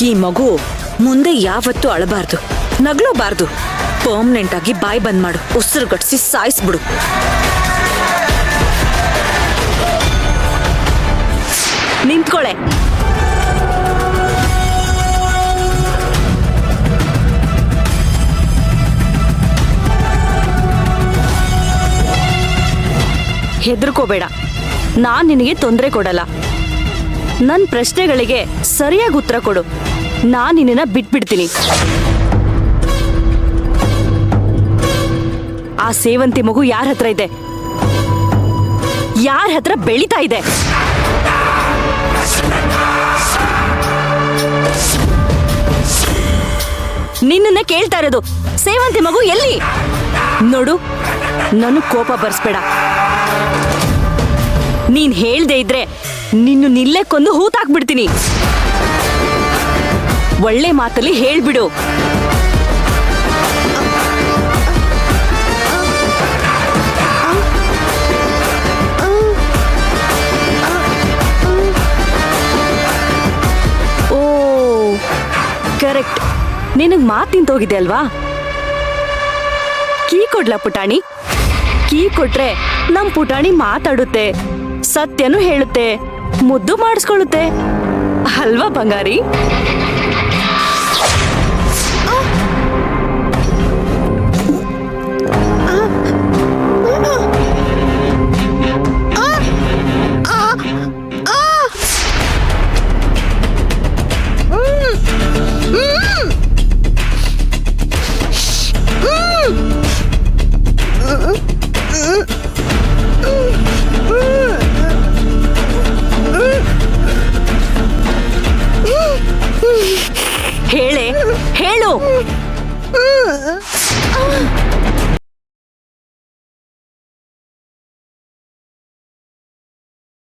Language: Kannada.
ಈ ಮಗು ಮುಂದೆ ಯಾವತ್ತೂ ಅಳಬಾರ್ದು, ನಗ್ಲೋಬಾರ್ದು. ಪರ್ಮನೆಂಟ್ ಆಗಿ ಬಾಯ್ ಬಂದ್ ಮಾಡು, ಉಸಿರುಗಟ್ಸಿ ಸಾಯಿಸ್ಬಿಡು. ನಿಂತ್ಕೊಳೆ. ಹೆದರ್ಕೋಬೇಡ, ನಾನ್ ನಿನಗೆ ತೊಂದರೆ ಕೊಡಲ್ಲ. ನನ್ನ ಪ್ರಶ್ನೆಗಳಿಗೆ ಸರಿಯಾಗಿ ಉತ್ತರ ಕೊಡು, ನಾನ್ ನಿನ್ನ ಬಿಟ್ಬಿಡ್ತೀನಿ. ಆ ಸೇವಂತಿ ಮಗು ಯಾರ ಹತ್ರ ಇದೆ? ಯಾರ ಹತ್ರ ಬೆಳೀತಾ ಇದೆ? ನಿನ್ನ ಕೇಳ್ತಾ ಇರೋದು, ಸೇವಂತಿ ಮಗು ಎಲ್ಲಿ? ನೋಡು, ನಾನು ಕೋಪ ಬರ್ಸ್ಬೇಡ. ನೀನ್ ಹೇಳ್ದೆ ಇದ್ರೆ ನಿನ್ನು ನಿಲ್ಲೇ ಕೊಂದು ಹೂತಾಕ್ಬಿಡ್ತೀನಿ. ಒಳ್ಳೆ ಮಾತಲ್ಲಿ ಹೇಳ್ಬಿಡು. ಓ ಕರೆಕ್ಟ್, ನಿನಗ್ ಮಾತು ನಿಂತೋಗಿದೆ ಅಲ್ವಾ? ಕೀ ಕೊಡ್ಲಾ ಪುಟಾಣಿ? ಕೀ ಕೊಟ್ರೆ ನಮ್ ಪುಟಾಣಿ ಮಾತಾಡುತ್ತೆ, ಸತ್ಯನೂ ಹೇಳುತ್ತೆ, ಮುದ್ದು ಮಾಡಿಸ್ಕೊಳ್ಳುತ್ತೆ ಅಲ್ವಾ ಬಂಗಾರಿ?